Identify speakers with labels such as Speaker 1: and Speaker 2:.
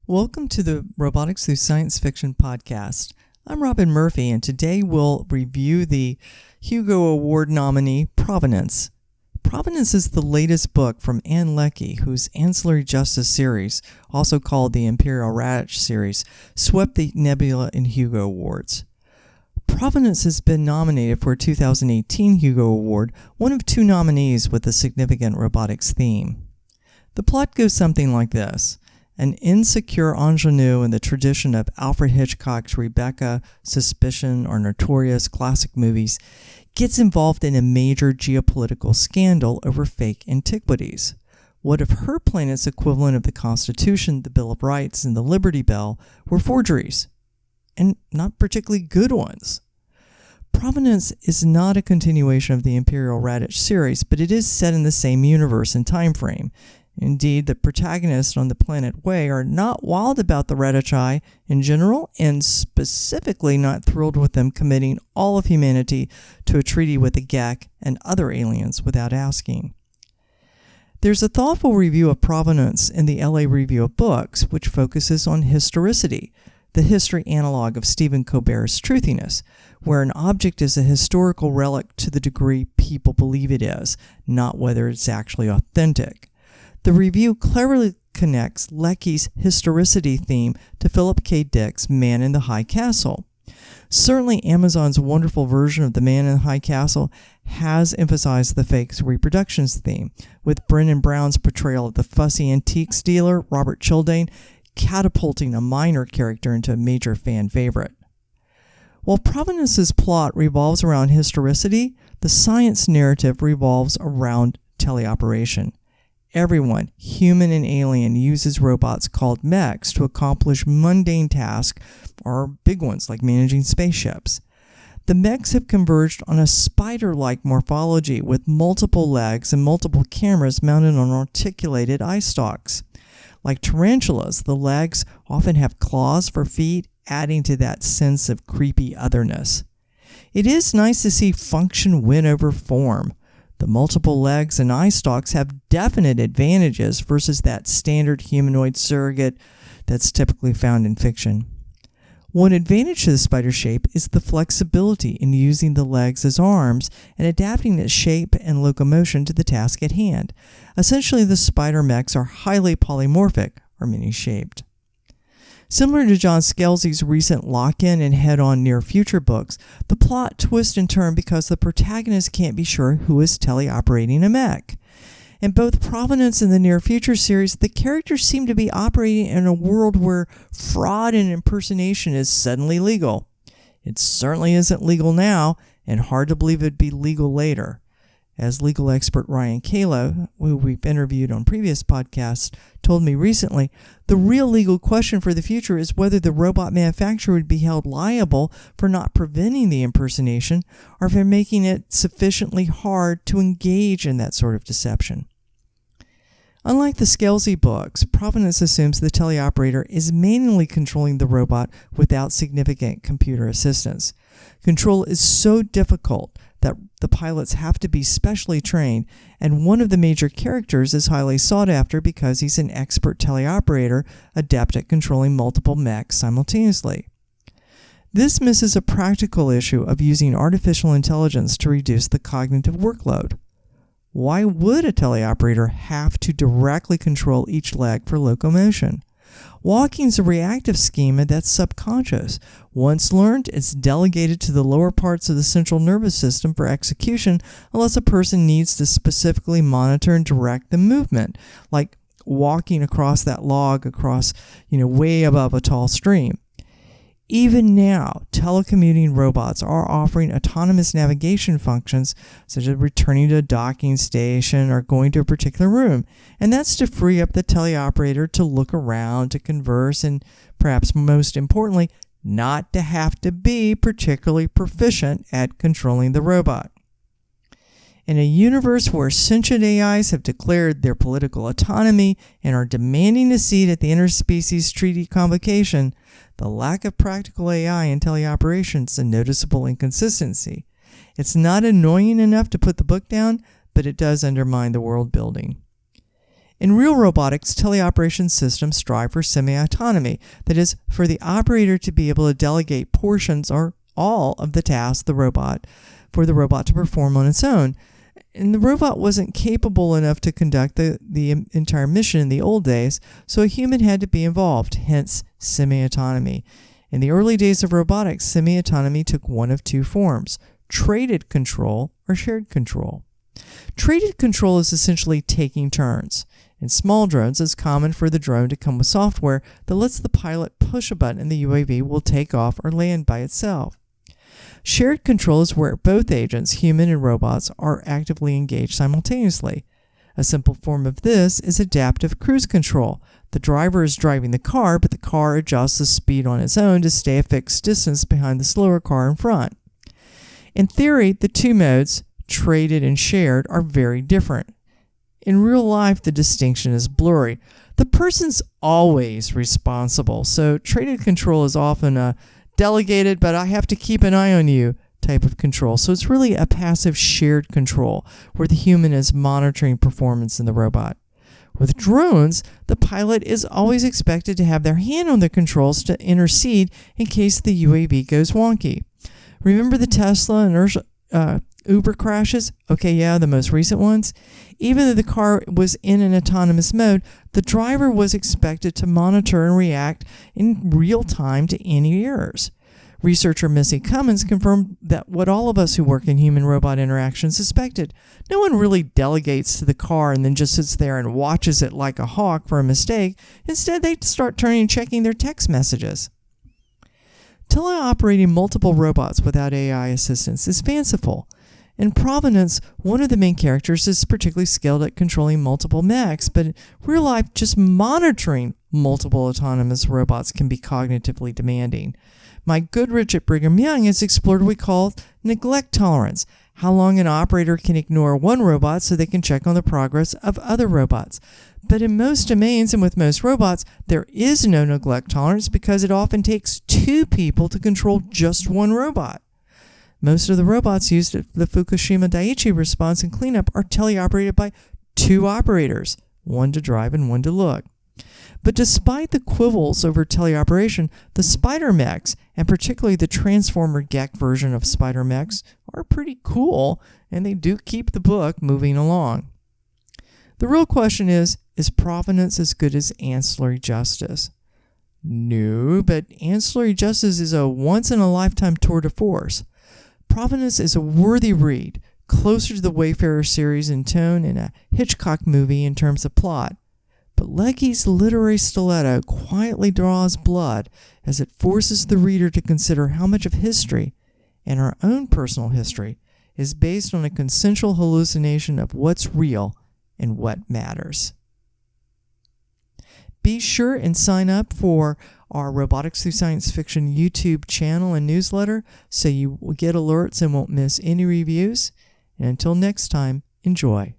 Speaker 1: Welcome to the Robotics Through Science Fiction podcast. I'm Robin Murphy, and today we'll review the Hugo Award nominee, Provenance. Provenance is the latest book from Ann Leckie, whose Ancillary Justice series, also called the Imperial Radch series, swept the Nebula and Hugo Awards. Provenance has been nominated for a 2018 Hugo Award, one of two nominees with a significant robotics theme. The plot goes something like this. An insecure ingenue in the tradition of Alfred Hitchcock's Rebecca, Suspicion, or Notorious classic movies gets involved in a major geopolitical scandal over fake antiquities. What if her planet's equivalent of the Constitution, the Bill of Rights, and the Liberty Bell were forgeries? And not particularly good ones. Provenance is not a continuation of the Imperial Radch series, but it is set in the same universe and time frame. Indeed, the protagonists on the planet Way are not wild about the Radch in general, and specifically not thrilled with them committing all of humanity to a treaty with the Gek and other aliens without asking. There's a thoughtful review of Provenance in the LA Review of Books, which focuses on historicity, the history analog of Stephen Colbert's Truthiness, where an object is a historical relic to the degree people believe it is, not whether it's actually authentic. The review cleverly connects Leckie's historicity theme to Philip K. Dick's Man in the High Castle. Certainly, Amazon's wonderful version of The Man in the High Castle has emphasized the fakes reproductions theme, with Brendan Brown's portrayal of the fussy antiques dealer, Robert Childane, catapulting a minor character into a major fan favorite. While Provenance's plot revolves around historicity, the science narrative revolves around teleoperation. Everyone, human and alien, uses robots called mechs to accomplish mundane tasks or big ones like managing spaceships. The mechs have converged on a spider-like morphology with multiple legs and multiple cameras mounted on articulated eye stalks. Like tarantulas, the legs often have claws for feet, adding to that sense of creepy otherness. It is nice to see function win over form. The multiple legs and eye stalks have definite advantages versus that standard humanoid surrogate that's typically found in fiction. One advantage to the spider shape is the flexibility in using the legs as arms and adapting its shape and locomotion to the task at hand. Essentially, the spider mechs are highly polymorphic, or many-shaped. Similar to John Scalzi's recent Lock-In and Head-On Near Future books, the plot twists and turns because the protagonist can't be sure who is teleoperating a mech. In both Provenance and the Near Future series, the characters seem to be operating in a world where fraud and impersonation is suddenly legal. It certainly isn't legal now, and hard to believe it'd be legal later. As legal expert Ryan Calo, who we've interviewed on previous podcasts, told me recently, the real legal question for the future is whether the robot manufacturer would be held liable for not preventing the impersonation or for making it sufficiently hard to engage in that sort of deception. Unlike the Scalzi books, Provenance assumes the teleoperator is manually controlling the robot without significant computer assistance. Control is so difficult that the pilots have to be specially trained, and one of the major characters is highly sought after because he's an expert teleoperator adept at controlling multiple mechs simultaneously. This misses a practical issue of using artificial intelligence to reduce the cognitive workload. Why would a teleoperator have to directly control each leg for locomotion? Walking's a reactive schema that's subconscious. Once learned, it's delegated to the lower parts of the central nervous system for execution unless a person needs to specifically monitor and direct the movement, like walking across that log way above a tall stream. Even now, telecommuting robots are offering autonomous navigation functions, such as returning to a docking station or going to a particular room, and that's to free up the teleoperator to look around, to converse, and perhaps most importantly, not to have to be particularly proficient at controlling the robot. In a universe where sentient AIs have declared their political autonomy and are demanding a seat at the interspecies treaty convocation, the lack of practical AI in teleoperations is a noticeable inconsistency. It's not annoying enough to put the book down, but it does undermine the world building. In real robotics, teleoperation systems strive for semi-autonomy, that is, for the operator to be able to delegate portions or all of the tasks for the robot to perform on its own. And the robot wasn't capable enough to conduct the entire mission in the old days, so a human had to be involved, hence semi-autonomy. In the early days of robotics, semi-autonomy took one of two forms: traded control or shared control. Traded control is essentially taking turns. In small drones, it's common for the drone to come with software that lets the pilot push a button and the UAV will take off or land by itself. Shared control is where both agents, human and robots, are actively engaged simultaneously. A simple form of this is adaptive cruise control. The driver is driving the car, but the car adjusts the speed on its own to stay a fixed distance behind the slower car in front. In theory, the two modes, traded and shared, are very different. In real life, the distinction is blurry. The person's always responsible, so traded control is often a delegated, but I have to keep an eye on you type of control. So it's really a passive shared control where the human is monitoring performance in the robot. With drones, the pilot is always expected to have their hand on the controls to intercede in case the UAV goes wonky. Remember the Tesla and Uber crashes? Okay, yeah, the most recent ones. Even though the car was in an autonomous mode, the driver was expected to monitor and react in real time to any errors. Researcher Missy Cummins confirmed that what all of us who work in human-robot interactions suspected. No one really delegates to the car and then just sits there and watches it like a hawk for a mistake. Instead, they start turning and checking their text messages. Teleoperating multiple robots without AI assistance is fanciful. In Provenance, one of the main characters is particularly skilled at controlling multiple mechs, but in real life, just monitoring multiple autonomous robots can be cognitively demanding. Mike Goodrich at Brigham Young has explored what we call neglect tolerance, how long an operator can ignore one robot so they can check on the progress of other robots. But in most domains and with most robots, there is no neglect tolerance because it often takes two people to control just one robot. Most of the robots used at the Fukushima Daiichi response and cleanup are teleoperated by two operators, one to drive and one to look. But despite the quibbles over teleoperation, the spider mechs, and particularly the Transformer Gek version of spider mechs, are pretty cool, and they do keep the book moving along. The real question is Provenance as good as Ancillary Justice? No, but Ancillary Justice is a once-in-a-lifetime tour de force. Provenance is a worthy read, closer to the Wayfarer series in tone and a Hitchcock movie in terms of plot. But Leckie's literary stiletto quietly draws blood as it forces the reader to consider how much of history, and our own personal history, is based on a consensual hallucination of what's real and what matters. Be sure and sign up for our Robotics Through Science Fiction YouTube channel and newsletter so you will get alerts and won't miss any reviews. And until next time, enjoy.